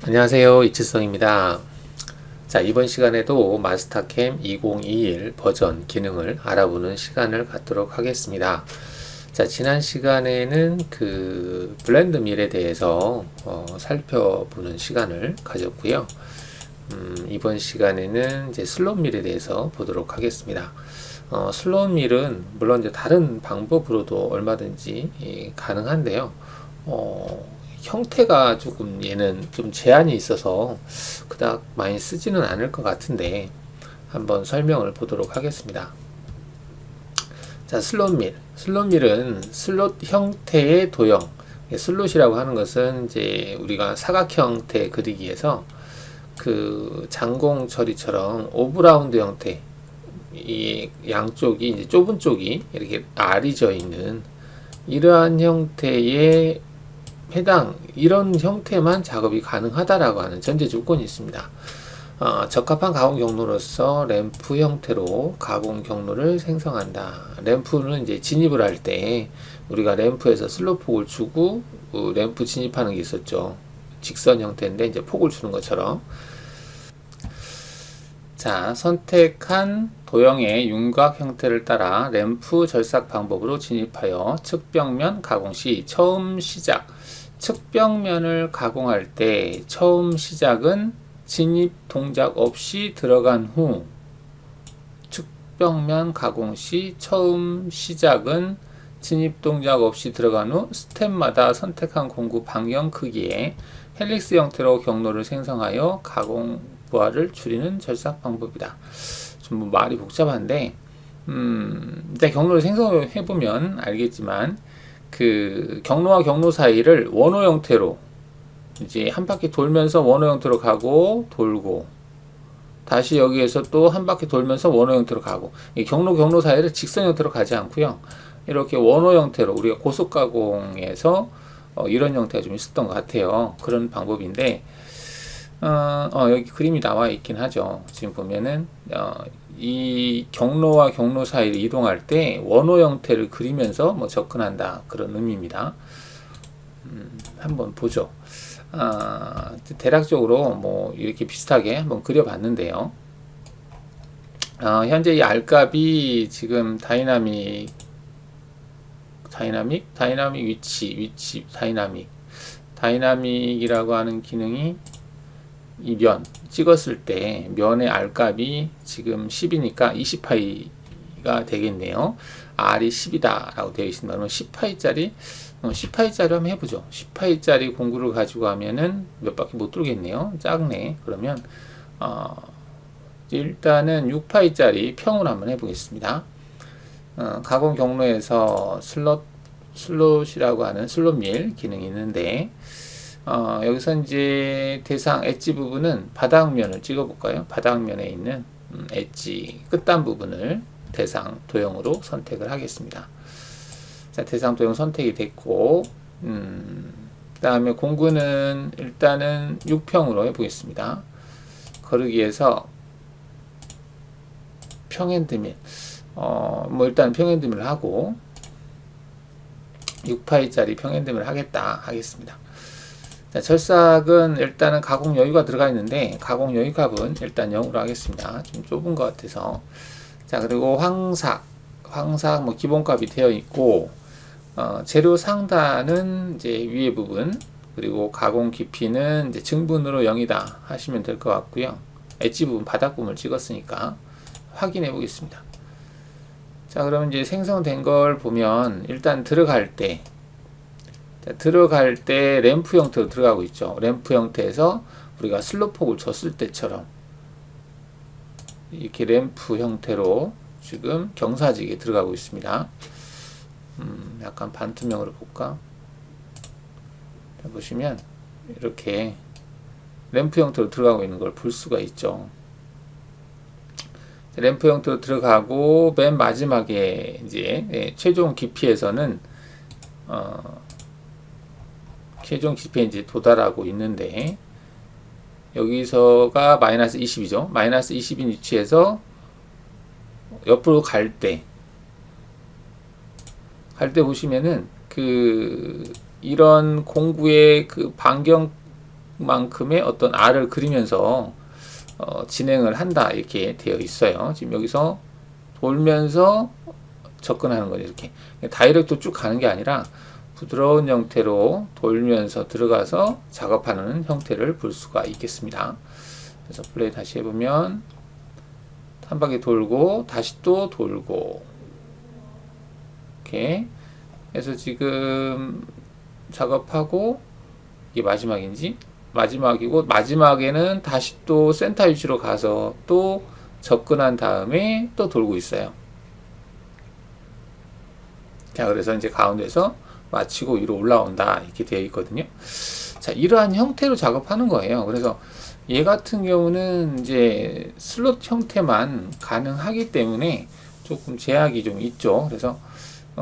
안녕하세요. 이치성입니다. 자, 이번 시간에도 마스터캠 2021 버전 기능을 알아보는 시간을 갖도록 하겠습니다. 자, 지난 시간에는 그 블렌드 밀에 대해서 살펴보는 시간을 가졌고요. 이번 시간에는 이제 슬롯 밀에 대해서 보도록 하겠습니다. 슬롯 밀은 물론 이제 다른 방법으로도 얼마든지 가능한데요. 형태가 조금 얘는 좀 제한이 있어서 그닥 많이 쓰지는 않을 것 같은데 한번 설명을 보도록 하겠습니다. 자, 슬롯밀. 슬롯밀은 슬롯 형태의 도형. 슬롯이라고 하는 것은 이제 우리가 사각 형태 그리기에서 그 장공 처리처럼 오브라운드 형태, 이 양쪽이 이제 좁은 쪽이 이렇게 알이 져 있는 이러한 형태의 이런 형태만 작업이 가능하다라고 하는 전제 조건이 있습니다. 적합한 가공 경로로서 램프 형태로 가공 경로를 생성한다. 램프는 이제 진입을 할 때 우리가 램프에서 슬롯폭을 주고 램프 진입하는 게 있었죠. 직선 형태인데 이제 폭을 주는 것처럼. 자, 선택한 도형의 윤곽 형태를 따라 램프 절삭 방법으로 진입하여 측벽면 가공 시 처음 시작. 측벽면을 가공할 때 처음 시작은 진입 동작 없이 들어간 후, 측벽면 가공 시 처음 시작은 진입 동작 없이 들어간 후 스텝마다 선택한 공구 반경 크기의 헬릭스 형태로 경로를 생성하여 가공 부하를 줄이는 절삭 방법이다. 좀 말이 복잡한데 일단 경로를 생성해 보면 알겠지만 그 경로와 경로 사이를 원호 형태로 이제 한 바퀴 돌면서 원호 형태로 가고 돌고 다시 여기에서 또 한 바퀴 돌면서 원호 형태로 가고 이 경로 사이를 직선 형태로 가지 않고요. 이렇게 원호 형태로 우리가 고속 가공에서 이런 형태가 좀 있었던 것 같아요. 그런 방법인데 여기 그림이 나와 있긴 하죠. 지금 보면은 이 경로와 경로 사이를 이동할 때 원호 형태를 그리면서 뭐 접근한다 그런 의미입니다. 한번 보죠. 대략적으로 뭐 이렇게 비슷하게 한번 그려봤는데요. 현재 이 R값이 지금 다이나믹 위치 다이나믹이라고 하는 기능이 이 면 찍었을 때 면의 R값이 지금 10이니까 20파이가 되겠네요. R이 10이다 라고 되어 있습니다. 그러면 10파이짜리 10파이짜리 한번 해보죠. 10파이짜리 공구를 가지고 하면은 몇 바퀴 못 돌겠네요. 작네. 그러면 일단은 6파이짜리 평을 한번 해보겠습니다. 가공 경로에서 슬롯이라고 하는 슬롯밀 기능이 있는데 여기서 이제 대상 엣지 부분은 바닥면을 찍어볼까요? 바닥면에 있는 엣지 끝단 부분을 대상 도형으로 선택을 하겠습니다. 자, 대상 도형 선택이 됐고, 그 다음에 공구는 일단은 6평으로 해보겠습니다. 거르기에서 평핸드밀, 뭐 일단 평핸드밀을 하고 6파이짜리 평핸드밀을 하겠습니다. 자, 절삭은 일단은 가공 여유가 들어가 있는데 가공 여유 값은 일단 0으로 하겠습니다. 좀 좁은 것 같아서. 자, 그리고 황삭 뭐 기본값이 되어 있고 재료 상단은 이제 위에 부분 그리고 가공 깊이는 이제 증분으로 0이다 하시면 될 것 같고요. 엣지 부분 바닥 부분을 찍었으니까 확인해 보겠습니다. 자, 그러면 이제 생성된 걸 보면 일단 들어갈 때 램프 형태로 들어가고 있죠. 램프 형태에서 우리가 슬롯폭을 줬을 때처럼 이렇게 램프 형태로 지금 경사지게 들어가고 있습니다. 약간 반투명으로 볼까? 보시면 이렇게 램프 형태로 들어가고 있는 걸 볼 수가 있죠. 램프 형태로 들어가고 맨 마지막에 이제 최종 깊이에서는 최종 깊이에 이제 도달하고 있는데 여기서가 마이너스 20이죠. 마이너스 20인 위치에서 옆으로 갈 때 보시면은 이런 공구의 그 반경 만큼의 어떤 R을 그리면서 진행을 한다 이렇게 되어 있어요. 지금 여기서 돌면서 접근하는 거죠. 이렇게 다이렉트 쭉 가는 게 아니라 부드러운 형태로 돌면서 들어가서 작업하는 형태를 볼 수가 있겠습니다. 그래서 플레이 다시 해보면 한 바퀴 돌고 다시 또 돌고 이렇게 해서 지금 작업하고 이게 마지막인지 마지막이고 마지막에는 다시 또 센터 위치로 가서 또 접근한 다음에 또 돌고 있어요. 자, 그래서 이제 가운데서 마치고 위로 올라온다 이렇게 되어 있거든요. 자, 이러한 형태로 작업하는 거예요. 그래서 얘 같은 경우는 이제 슬롯 형태만 가능하기 때문에 조금 제약이 좀 있죠. 그래서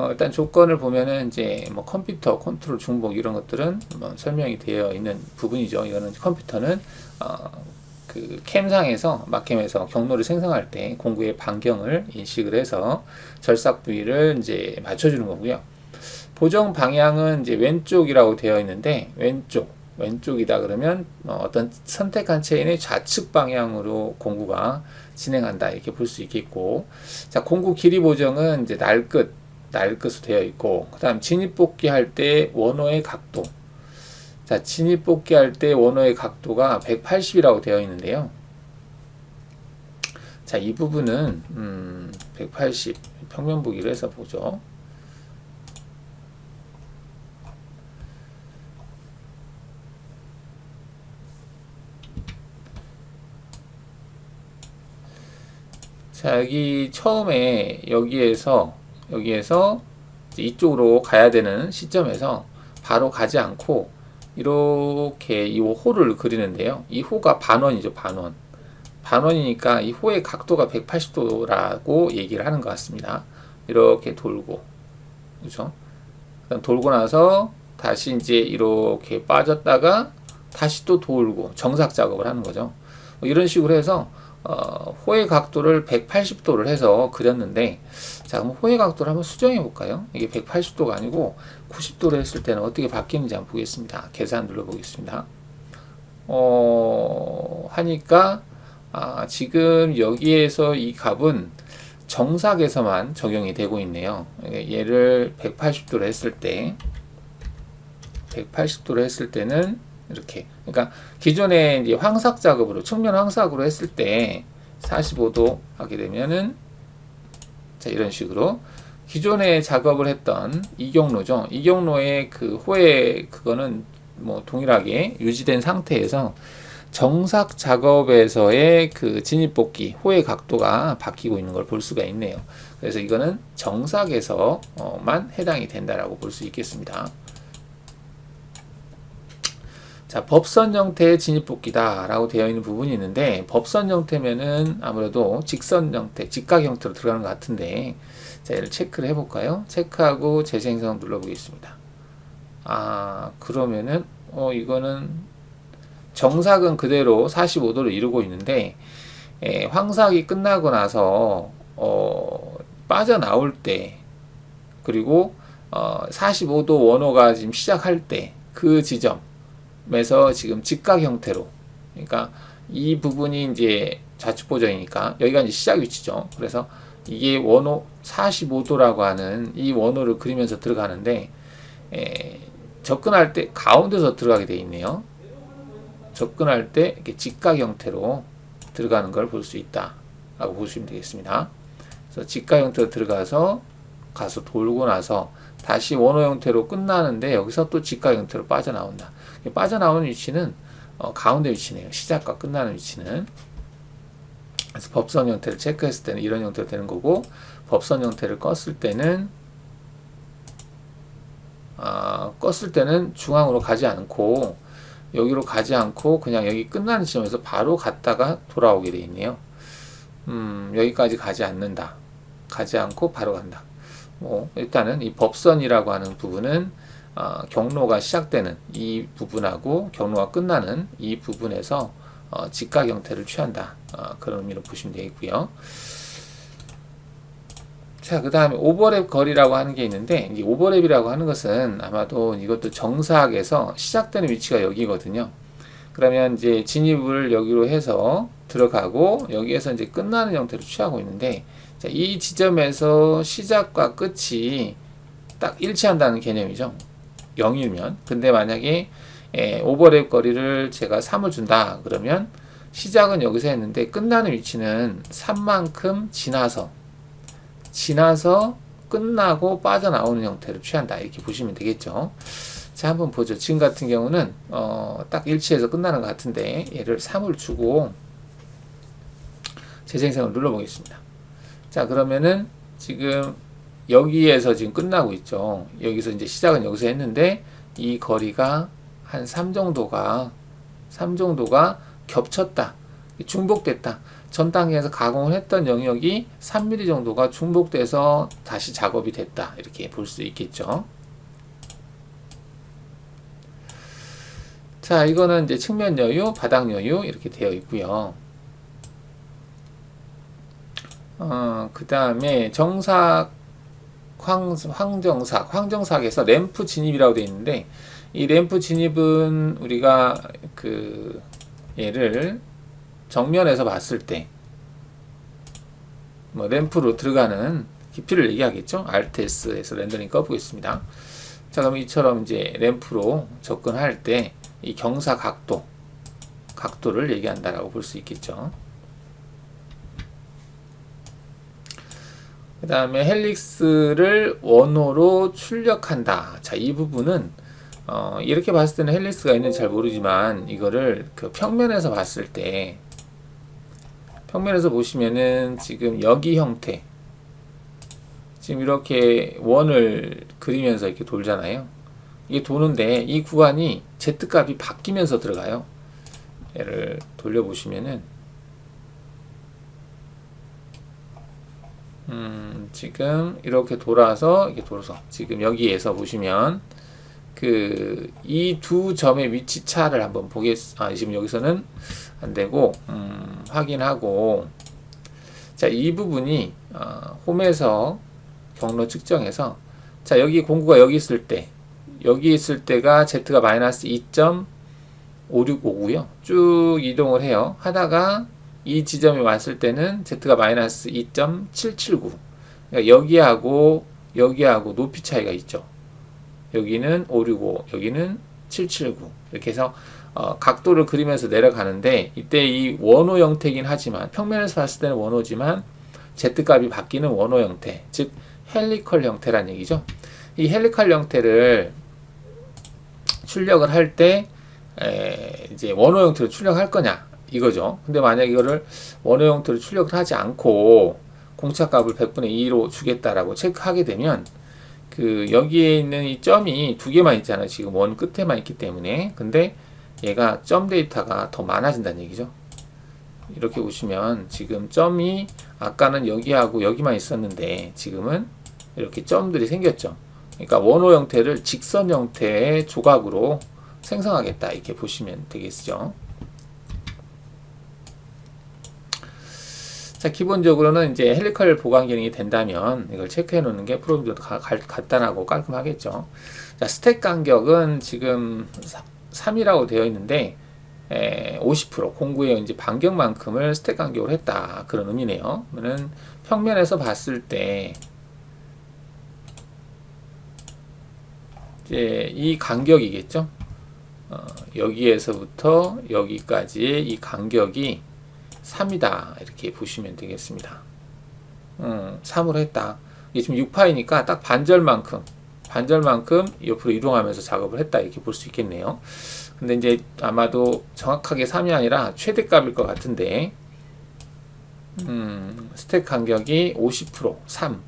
일단 조건을 보면은 이제 뭐 컴퓨터 컨트롤 중복 이런 것들은 뭐 설명이 되어 있는 부분이죠. 이거는 컴퓨터는 그 캠상에서 막캠에서 경로를 생성할 때 공구의 반경을 인식을 해서 절삭 부위를 이제 맞춰주는 거고요. 보정 방향은 이제 왼쪽이라고 되어 있는데 왼쪽이다 그러면 어떤 선택한 체인의 좌측 방향으로 공구가 진행한다 이렇게 볼 수 있겠고, 자 공구 길이 보정은 이제 날끝으로 되어 있고, 그 다음 진입 복귀 할 때 원호의 각도, 자 진입 복귀 할 때 원호의 각도가 180이라고 되어 있는데요. 자 이 부분은 180 평면 보기로 해서 보죠. 자 여기 처음에 여기에서 이쪽으로 가야 되는 시점에서 바로 가지 않고 이렇게 이 호를 그리는데요. 이 호가 반원이죠. 반원이니까 이 호의 각도가 180도라고 얘기를 하는 것 같습니다. 이렇게 돌고, 그렇죠? 그다음 돌고 나서 다시 이제 이렇게 빠졌다가 다시 또 돌고 정삭 작업을 하는 거죠. 이런 식으로 해서 호의 각도를 180도를 해서 그렸는데, 자 그럼 호의 각도를 한번 수정해 볼까요? 이게 180도가 아니고 90도로 했을 때는 어떻게 바뀌는지 한번 보겠습니다. 계산 눌러 보겠습니다. 하니까 지금 여기에서 이 값은 정삭에서만 적용이 되고 있네요. 얘를 180도로 했을 때는 이렇게, 그러니까 기존에 이제 황삭 작업으로 측면 황삭으로 했을 때 45도 하게 되면은, 자 이런 식으로 기존에 작업을 했던 이 경로죠. 이 경로의 그 호의 그거는 뭐 동일하게 유지된 상태에서 정삭 작업에서의 그 진입 복귀 호의 각도가 바뀌고 있는 걸 볼 수가 있네요. 그래서 이거는 정삭에서만 해당이 된다라고 볼 수 있겠습니다. 자, 법선 형태의 진입복귀다 라고 되어 있는 부분이 있는데, 법선 형태면은 아무래도 직선 형태, 직각 형태로 들어가는 것 같은데, 자, 얘를 체크를 해볼까요? 체크하고 재생성 눌러보겠습니다. 그러면은, 이거는 정삭은 그대로 45도를 이루고 있는데, 황삭이 끝나고 나서, 빠져나올 때, 그리고, 45도 원호가 지금 시작할 때, 그 지점, 에서 지금 직각 형태로, 그러니까 이 부분이 이제 좌측 보정이니까 여기가 이제 시작 위치죠. 그래서 이게 원호 45도라고 하는 이 원호를 그리면서 들어가는데, 접근할 때 가운데서 들어가게 되어 있네요. 접근할 때 이렇게 직각 형태로 들어가는 걸 볼 수 있다 라고 보시면 되겠습니다. 그래서 직각 형태로 들어가서 돌고 나서 다시 원호 형태로 끝나는데, 여기서 또 직각 형태로 빠져나온다. 빠져나오는 위치는 가운데 위치네요. 시작과 끝나는 위치는. 그래서 법선 형태를 체크했을 때는 이런 형태로 되는 거고, 법선 형태를 껐을 때는 중앙으로 가지 않고 여기로 가지 않고 그냥 여기 끝나는 지점에서 바로 갔다가 돌아오게 되어 있네요. 여기까지 가지 않는다. 가지 않고 바로 간다. 일단은 이 법선이라고 하는 부분은 경로가 시작되는 이 부분하고 경로가 끝나는 이 부분에서 직각 형태를 취한다. 그런 의미로 보시면 되겠고요. 자, 그 다음에 오버랩 거리라고 하는 게 있는데, 이 오버랩이라고 하는 것은 아마도 이것도 정사각에서 시작되는 위치가 여기거든요. 그러면 이제 진입을 여기로 해서 들어가고 여기에서 이제 끝나는 형태로 취하고 있는데, 자, 이 지점에서 시작과 끝이 딱 일치한다는 개념이죠. 0이면. 근데 만약에 오버랩 거리를 제가 3을 준다 그러면 시작은 여기서 했는데 끝나는 위치는 3만큼 지나서 끝나고 빠져나오는 형태를 취한다, 이렇게 보시면 되겠죠. 자, 한번 보죠. 지금 같은 경우는 딱 일치해서 끝나는 것 같은데 얘를 3을 주고 재생성을 눌러보겠습니다. 자, 그러면은 지금 여기에서 지금 끝나고 있죠. 여기서 이제 시작은 여기서 했는데 이 거리가 한 3 정도가 겹쳤다, 중복됐다. 전 단계에서 가공을 했던 영역이 3mm 정도가 중복돼서 다시 작업이 됐다, 이렇게 볼 수 있겠죠. 자, 이거는 이제 측면 여유, 바닥 여유 이렇게 되어 있고요. 그 다음에 정삭, 황정삭에서 램프 진입이라고 되어 있는데, 이 램프 진입은 우리가 얘를 정면에서 봤을 때 뭐 램프로 들어가는 깊이를 얘기하겠죠. Alt+S에서 렌더링 꺼보겠습니다. 자, 그럼 이처럼 이제 램프로 접근할 때 이 경사 각도를 얘기한다라고 볼 수 있겠죠. 그 다음에 헬릭스를 원호로 출력한다. 자, 이 부분은 이렇게 봤을 때는 헬릭스가 있는지 잘 모르지만 이거를 그 평면에서 봤을 때, 평면에서 보시면은 지금 여기 형태, 지금 이렇게 원을 그리면서 이렇게 돌잖아요. 이게 도는데 이 구간이 Z값이 바뀌면서 들어가요. 얘를 돌려보시면은 지금 이렇게 돌아서 지금 여기에서 보시면 이 두 점의 위치 차를 한번 지금 여기서는 안 되고 확인하고, 자, 이 부분이 홈에서 경로 측정해서, 자, 여기 공구가 여기 있을 때가 Z가 마이너스 2.565고요. 쭉 이동을 해요. 하다가 이 지점에 왔을 때는 Z가 마이너스 2.779. 그러니까 여기하고 높이 차이가 있죠. 여기는 565, 여기는 779. 이렇게 해서 각도를 그리면서 내려가는데, 이때 이 원호 형태이긴 하지만, 평면에서 봤을 때는 원호지만 Z값이 바뀌는 원호 형태, 즉 헬리컬 형태란 얘기죠. 이 헬리컬 형태를 출력을 할 때 이제 원호 형태로 출력할 거냐 이거죠. 근데 만약 이거를 원호 형태로 출력을 하지 않고 공차값을 100분의 2로 주겠다라고 체크하게 되면, 여기에 있는 이 점이 두 개만 있잖아요. 지금 원 끝에만 있기 때문에. 근데 얘가 점 데이터가 더 많아진다는 얘기죠. 이렇게 보시면 지금 점이 아까는 여기하고 여기만 있었는데 지금은 이렇게 점들이 생겼죠. 그러니까 원호 형태를 직선 형태의 조각으로 생성하겠다, 이렇게 보시면 되겠죠. 자, 기본적으로는 이제 헬리컬 보강 기능이 된다면 이걸 체크해 놓는 게 프로그램도 간단하고 깔끔하겠죠. 자, 스택 간격은 지금 3이라고 되어 있는데 50% 공구의 이제 반경만큼을 스택 간격으로 했다, 그런 의미네요. 그러면 평면에서 봤을 때 이제 이 간격이겠죠. 여기에서부터 여기까지의 이 간격이 3이다, 이렇게 보시면 되겠습니다. 3으로 했다. 이게 지금 6파이니까 딱 반절만큼 옆으로 이동하면서 작업을 했다, 이렇게 볼 수 있겠네요. 근데 이제 아마도 정확하게 3이 아니라 최대값일 것 같은데, 스택 간격이 50%, 3.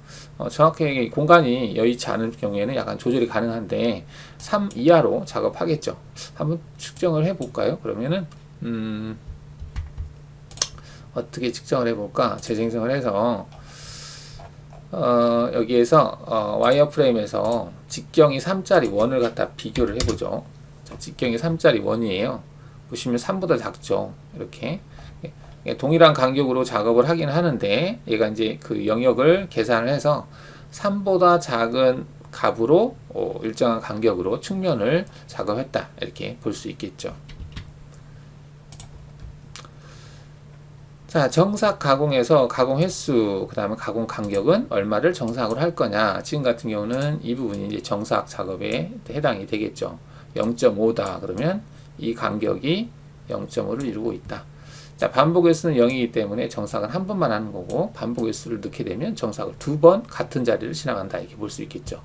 정확하게 공간이 여의치 않을 경우에는 약간 조절이 가능한데 3 이하로 작업하겠죠. 한번 측정을 해볼까요? 그러면은 어떻게 측정을 해볼까? 재생성을 해서 여기에서 와이어 프레임에서 직경이 3짜리 원을 갖다 비교를 해보죠. 자, 직경이 3짜리 원이에요. 보시면 3보다 작죠. 이렇게 동일한 간격으로 작업을 하긴 하는데, 얘가 이제 그 영역을 계산을 해서 3보다 작은 값으로 일정한 간격으로 측면을 작업했다, 이렇게 볼 수 있겠죠. 자, 정삭 가공에서 가공 횟수, 그 다음에 가공 간격은 얼마를 정삭으로 할 거냐. 지금 같은 경우는 이 부분이 이제 정삭 작업에 해당이 되겠죠. 0.5다. 그러면 이 간격이 0.5를 이루고 있다. 자, 반복 횟수는 0이기 때문에 정삭은 한 번만 하는 거고, 반복 횟수를 넣게 되면 정삭을 두 번 같은 자리를 지나간다. 이렇게 볼 수 있겠죠.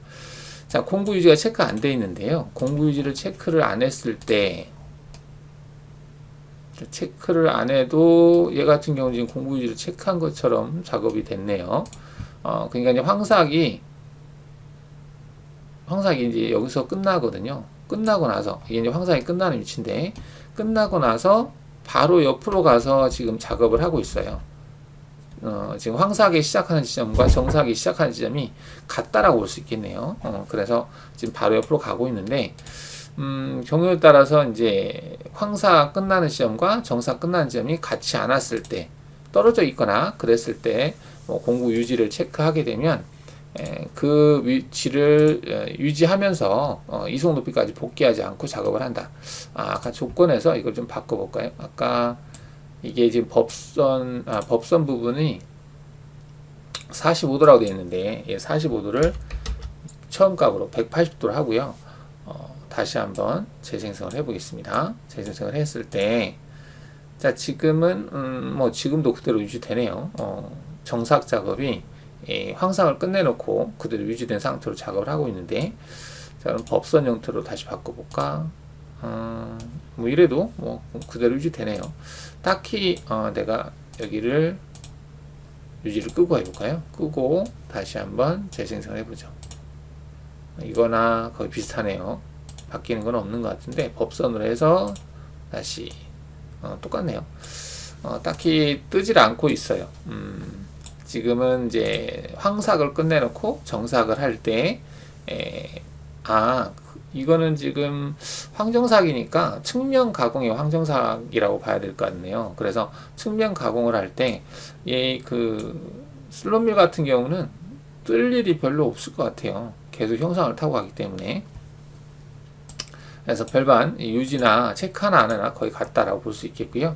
자, 공구 유지가 체크 안 돼 있는데요. 공구 유지를 체크를 안 했을 때, 체크를 안 해도 얘 같은 경우는 지금 공구 유지를 체크한 것처럼 작업이 됐네요. 그러니까 이제 황삭이 이제 여기서 끝나거든요. 끝나고 나서, 이게 이제 황삭이 끝나는 위치인데, 끝나고 나서 바로 옆으로 가서 지금 작업을 하고 있어요. 지금 황삭이 시작하는 지점과 정삭이 시작하는 지점이 같다라고 볼 수 있겠네요. 그래서 지금 바로 옆으로 가고 있는데, 경우에 따라서 이제 황사 끝나는 지점과 정사 끝나는 지점이 같지 않았을 때, 떨어져 있거나 그랬을 때 뭐 공구 유지를 체크하게 되면 그 위치를 유지하면서 이속 높이까지 복귀하지 않고 작업을 한다. 아까 조건에서 이걸 좀 바꿔볼까요? 아까 이게 지금 법선 부분이 45도라고 되어 있는데 45도를 처음 값으로 180도로 하고요. 다시 한번 재생성을 해보겠습니다. 재생성을 했을 때, 자, 지금은, 지금도 그대로 유지되네요. 정삭 작업이, 황삭을 끝내놓고 그대로 유지된 상태로 작업을 하고 있는데, 자, 그럼 법선 형태로 다시 바꿔볼까? 이래도, 그대로 유지되네요. 딱히, 내가 여기를, 유지를 끄고 해볼까요? 끄고, 다시 한번 재생성을 해보죠. 이거나 거의 비슷하네요. 바뀌는 건 없는 것 같은데 법선으로 해서 다시 똑같네요. 딱히 뜨질 않고 있어요. 지금은 이제 황삭을 끝내놓고 정삭을 할 때 이거는 지금 황정삭이니까 측면 가공의 황정삭이라고 봐야 될 것 같네요. 그래서 측면 가공을 할 때 그 슬롯밀 같은 경우는 뜰 일이 별로 없을 것 같아요. 계속 형상을 타고 가기 때문에. 그래서 별반 유지나 체크 하나 안 하나 거의 같다라고 볼 수 있겠고요.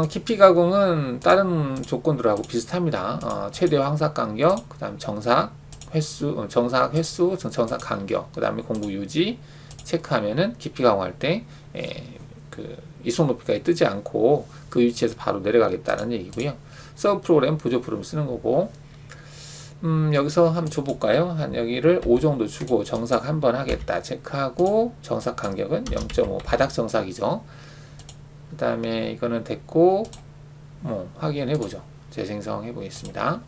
깊이 가공은 다른 조건들하고 비슷합니다. 최대 황삭 간격, 그 다음 정삭 횟수, 정삭 간격, 그 다음에 공구 유지 체크하면은 깊이 가공할 때 그 이속 높이까지 뜨지 않고 그 위치에서 바로 내려가겠다는 얘기고요. 서브 프로그램 보조 프로그램 쓰는 거고. 여기서 한번 줘볼까요? 한 여기를 5 정도 주고 정삭 한번 하겠다 체크하고 정삭 간격은 0.5 바닥 정삭이죠. 그 다음에 이거는 됐고 확인해보죠. 재생성 해보겠습니다.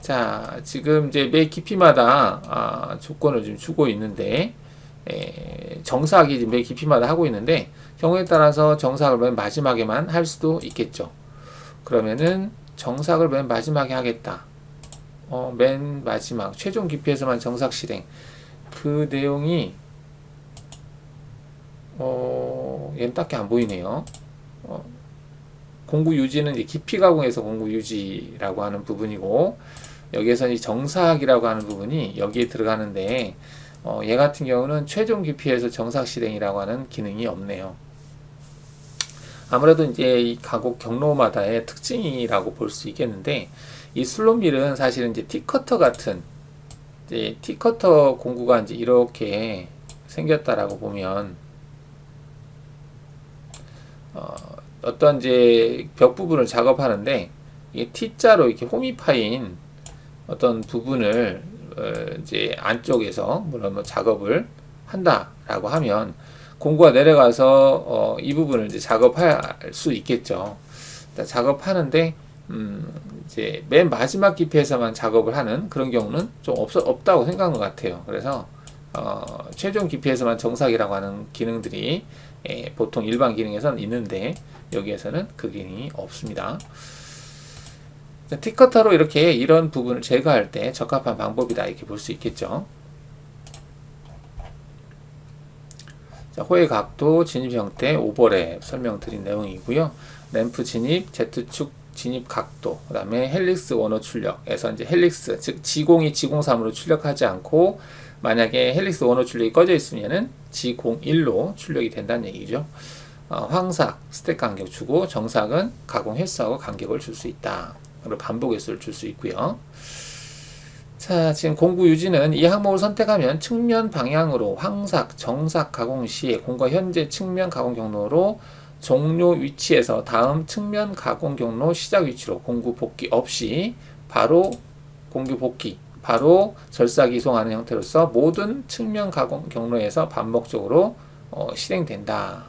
자, 지금 이제 매 깊이마다 조건을 좀 주고 있는데 정삭이 매 깊이마다 하고 있는데 경우에 따라서 정삭을 맨 마지막에만 할 수도 있겠죠. 그러면은 정삭을 맨 마지막에 하겠다. 맨 마지막 최종 깊이에서만 정삭 실행 그 내용이 얘는 딱히 안 보이네요. 공구 유지는 이제 깊이 가공에서 공구 유지라고 하는 부분이고 여기에서 이 정삭이라고 하는 부분이 여기에 들어가는데 얘 같은 경우는 최종 깊이에서 정삭 실행이라고 하는 기능이 없네요. 아무래도 이제 이 가공 경로마다의 특징이라고 볼 수 있겠는데 이 슬롯밀은 사실은 이제 티커터 같은 이제 티커터 공구가 이제 이렇게 생겼다라고 보면 어떤 이제 벽 부분을 작업하는데 이게 T자로 이렇게 홈이 파인 어떤 부분을 이제 안쪽에서 물론 작업을 한다라고 하면 공구가 내려가서 이 부분을 이제 작업할 수 있겠죠. 작업하는데 이제 맨 마지막 깊이에서만 작업을 하는 그런 경우는 좀 없다고 생각한 것 같아요. 그래서 최종 깊이에서만 정삭이라고 하는 기능들이 보통 일반 기능에서는 있는데 여기에서는 그 기능이 없습니다. 티커터로 이렇게 이런 부분을 제거할 때 적합한 방법이다 이렇게 볼 수 있겠죠. 자, 호의 각도, 진입 형태, 오버랩 설명드린 내용이고요. 램프 진입, Z축 진입 각도, 그 다음에 헬릭스 원호 출력에서 이제 헬릭스, 즉 G02, G03으로 출력하지 않고 만약에 헬릭스 원호 출력이 꺼져 있으면은 G01로 출력이 된다는 얘기죠. 황삭 스택 간격 주고 정삭은 가공 횟수하고 간격을 줄 수 있다. 그리고 반복 횟수를 줄 수 있고요. 자, 지금 공구 유지는 이 항목을 선택하면 측면 방향으로 황삭, 정삭 가공 시에 공구가 현재 측면 가공 경로로 종료 위치에서 다음 측면 가공 경로 시작 위치로 공구 복귀 없이 바로 공구 복귀, 바로 절삭 이송하는 형태로서 모든 측면 가공 경로에서 반복적으로 실행된다.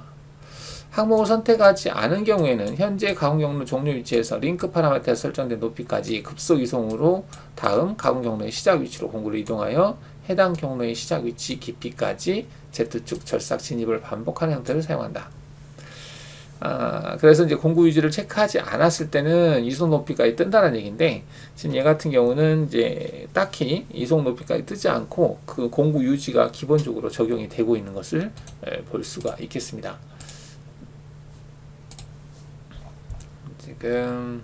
항목을 선택하지 않은 경우에는 현재 가공 경로 종료 위치에서 링크 파라미터에 설정된 높이까지 급속 이송으로 다음 가공 경로의 시작 위치로 공구를 이동하여 해당 경로의 시작 위치 깊이까지 Z축 절삭 진입을 반복하는 형태를 사용한다. 그래서 이제 공구 유지를 체크하지 않았을 때는 이송 높이까지 뜬다는 얘기인데, 지금 얘 같은 경우는 이제 딱히 이송 높이까지 뜨지 않고 그 공구 유지가 기본적으로 적용이 되고 있는 것을 볼 수가 있겠습니다. 지금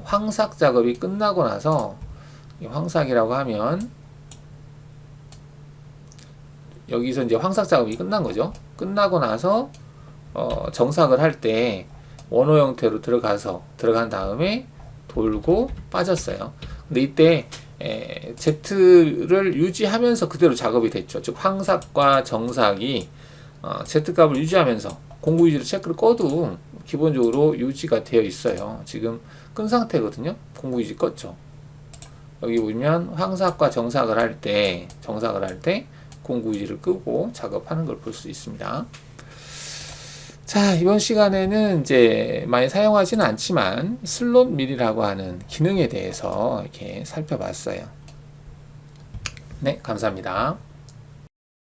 황삭 작업이 끝나고 나서, 황삭이라고 하면 여기서 이제 황삭 작업이 끝난 거죠. 끝나고 나서 정삭을 할 때 원호 형태로 들어간 다음에 돌고 빠졌어요. 근데 이때 Z를 유지하면서 그대로 작업이 됐죠. 즉 황삭과 정삭이 Z값을 유지하면서 공구 유지를 체크를 꺼도 기본적으로 유지가 되어 있어요. 지금 끈 상태거든요. 공구 유지 껐죠. 여기 보면 황삭과 정삭을 할 때 공구 유지를 끄고 작업하는 걸 볼 수 있습니다. 자, 이번 시간에는 이제 많이 사용하지는 않지만 슬롯 밀이라고 하는 기능에 대해서 이렇게 살펴봤어요. 네, 감사합니다.